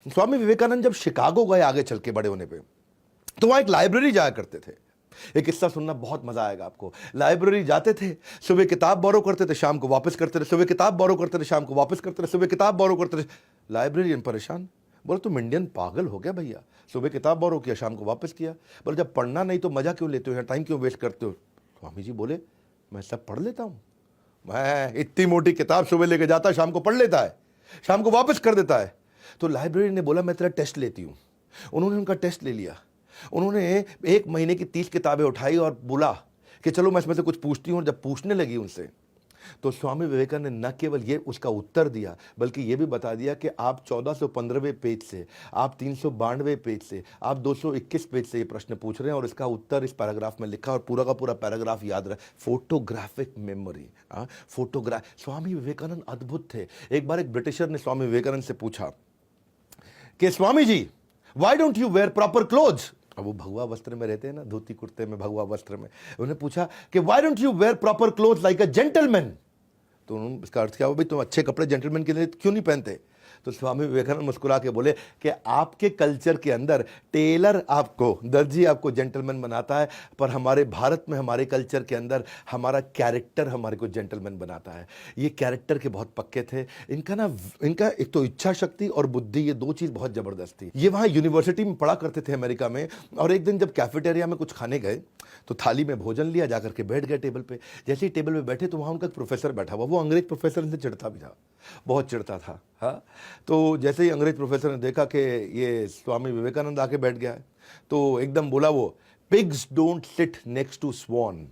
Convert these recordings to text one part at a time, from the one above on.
स्वामी विवेकानंद जब शिकागो गए आगे चल के बड़े होने पे, तो वहां एक लाइब्रेरी जाया करते थे। एक किस्सा सुनना बहुत मजा आएगा आपको। लाइब्रेरी जाते थे, सुबह किताब बोरो करते थे, शाम को वापस करते थे, सुबह किताब बोरो करते थे, शाम को वापस करते थे, सुबह किताब बोरो करते थे। लाइब्रेरियन परेशान, बोले तुम इंडियन पागल हो गया भैया, सुबह किताब बोरो किया, शाम को वापस किया। बोले जब पढ़ना नहीं तो मजा क्यों लेते हो, यहाँ टाइम क्यों वेस्ट करते हो। स्वामी जी बोले मैं सब पढ़ लेता हूँ, मैं इतनी मोटी किताब सुबह लेके जाता है, शाम को पढ़ लेता है, शाम को वापस कर देता है। तो लाइब्रेरी ने बोला मैं तेरा टेस्ट लेती हूँ। उन्होंने उनका टेस्ट ले लिया। उन्होंने 1 महीने की 30 किताबें उठाई और बोला कि चलो मैं इसमें से कुछ पूछती हूँ। और जब पूछने लगी उनसे, तो स्वामी विवेकानंद ने न केवल ये उसका उत्तर दिया, बल्कि ये भी बता दिया कि आप 1415वें पेज से, आप 392वें पेज से, आप 221 पेज से ये प्रश्न पूछ रहे हैं और इसका उत्तर इस पैराग्राफ में लिखा। और पूरा का पूरा पैराग्राफ याद रहा। फोटोग्राफिक मेमोरी, स्वामी विवेकानंद अद्भुत थे। एक बार एक ब्रिटिशर ने स्वामी विवेकानंद से पूछा कि Swami ji, why don't you wear proper clothes. अब वो भगवा वस्त्र में रहते हैं ना, धोती कुर्ते में, भगवा वस्त्र में। उन्होंने पूछा कि why don't you wear proper clothes like a gentleman. तो उन्होंने इसका अर्थ क्या हुआ, भाई तुम अच्छे कपड़े जेंटलमैन के लिए क्यों नहीं पहनते। तो स्वामी विवेकानंद मुस्कुरा के बोले कि आपके कल्चर के अंदर टेलर आपको, दर्जी आपको जेंटलमैन बनाता है, पर हमारे भारत में, हमारे कल्चर के अंदर हमारा कैरेक्टर हमारे को जेंटलमैन बनाता है। ये कैरेक्टर के बहुत पक्के थे। इनका एक तो इच्छा शक्ति और बुद्धि, ये 2 चीज़ बहुत ज़बरदस्त थी। ये वहाँ यूनिवर्सिटी में पढ़ा करते थे अमेरिका में। और एक दिन जब कैफेटेरिया में कुछ खाने गए तो थाली में भोजन लिया, जाकर के बैठ गए टेबल पे। जैसे ही टेबल पे बैठे तो वहाँ उनका एक प्रोफेसर बैठा हुआ। वो अंग्रेज प्रोफेसर से चिढ़ता भी था, बहुत चिढ़ता था। हाँ, तो जैसे ही अंग्रेज प्रोफेसर ने देखा कि ये स्वामी विवेकानंद आके बैठ गया है, तो एकदम बोला वो, pigs don't sit next to swan.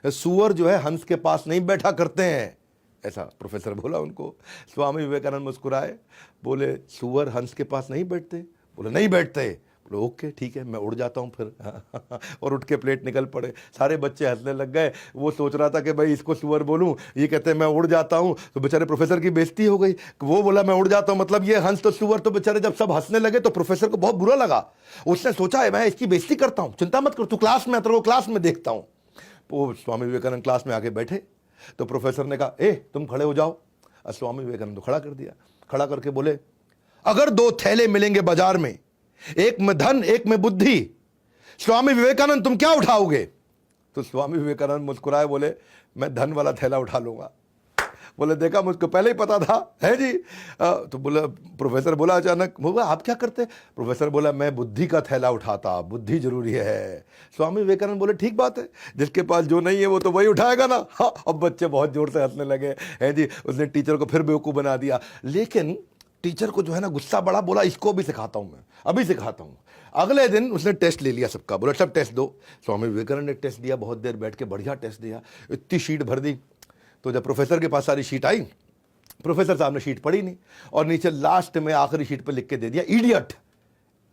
सुअर जो है हंस के पास नहीं बैठा करते हैं, ऐसा प्रोफेसर बोला उनको। स्वामी विवेकानंद मुस्कुराए, बोले सुअर हंस के पास नहीं बैठते। बोले नहीं बैठते। बोले ओके ठीक है, मैं उड़ जाता हूँ फिर। और उठ के प्लेट निकल पड़े। सारे बच्चे हंसने लग गए। वो सोच रहा था कि भाई इसको सुअर बोलूँ, ये कहते हैं मैं उड़ जाता हूँ। तो बेचारे प्रोफेसर की बेइज्जती हो गई। वो बोला मैं उड़ जाता हूँ, मतलब ये हंस तो सुअर। तो बेचारे जब सब हंसने लगे तो प्रोफेसर को बहुत बुरा लगा। उसने सोचा है मैं इसकी बेइज्जती करता हूँ, चिंता मत कर, तू क्लास में, तो क्लास में देखता हूँ। वो स्वामी विवेकानंद क्लास में आके बैठे तो प्रोफेसर ने कहा ए तुम खड़े हो जाओ। और स्वामी विवेकानंद को खड़ा कर दिया। खड़ा करके बोले अगर 2 थैले मिलेंगे बाजार में, एक में धन एक में बुद्धि, स्वामी विवेकानंद तुम क्या उठाओगे। तो स्वामी विवेकानंद मुस्कुराए, बोले मैं धन वाला थैला उठा लूंगा। बोले देखा, मुझको पहले ही पता था, है जी। तो बोला, प्रोफेसर बोला अचानक, बोला आप क्या करते। प्रोफेसर बोला मैं बुद्धि का थैला उठाता, बुद्धि जरूरी है। स्वामी विवेकानंद बोले ठीक बात है, जिसके पास जो नहीं है वो तो वही उठाएगा ना। हाँ, अब बच्चे बहुत जोर से हंसने लगे, है जी। उसने टीचर को फिर बेवकूफ़ बना दिया। लेकिन टीचर को जो है ना गुस्सा बड़ा, बोला इसको भी सिखाता हूं मैं, अभी सिखाता हूं। अगले दिन उसने टेस्ट ले लिया सबका, बोला सब टेस्ट दो। स्वामी विवेकानंद ने टेस्ट दिया, बहुत देर बैठ के बढ़िया टेस्ट दिया, इतनी शीट भर दी। तो जब प्रोफेसर के पास सारी शीट आई, प्रोफेसर साहब ने शीट पढ़ी नहीं और नीचे लास्ट में आखिरी शीट पर लिख के दे दिया इडियट।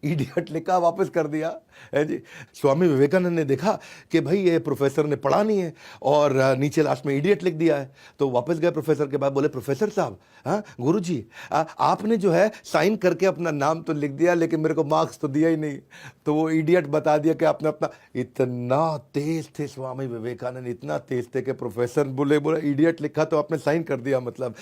इडियट लिखा, वापस कर दिया, है जी। स्वामी विवेकानंद ने देखा कि भाई ये प्रोफेसर ने पढ़ा नहीं है और नीचे लास्ट में इडियट लिख दिया है। तो वापस गए प्रोफेसर के पास, बोले प्रोफेसर साहब, हाँ गुरुजी, आपने जो है साइन करके अपना नाम तो लिख दिया लेकिन मेरे को मार्क्स तो दिया ही नहीं। तो वो इडियट बता दिया कि आपने अपना, इतना तेज थे स्वामी विवेकानंद, इतना तेज थे कि प्रोफेसर बोले इडियट लिखा तो आपने साइन कर दिया मतलब।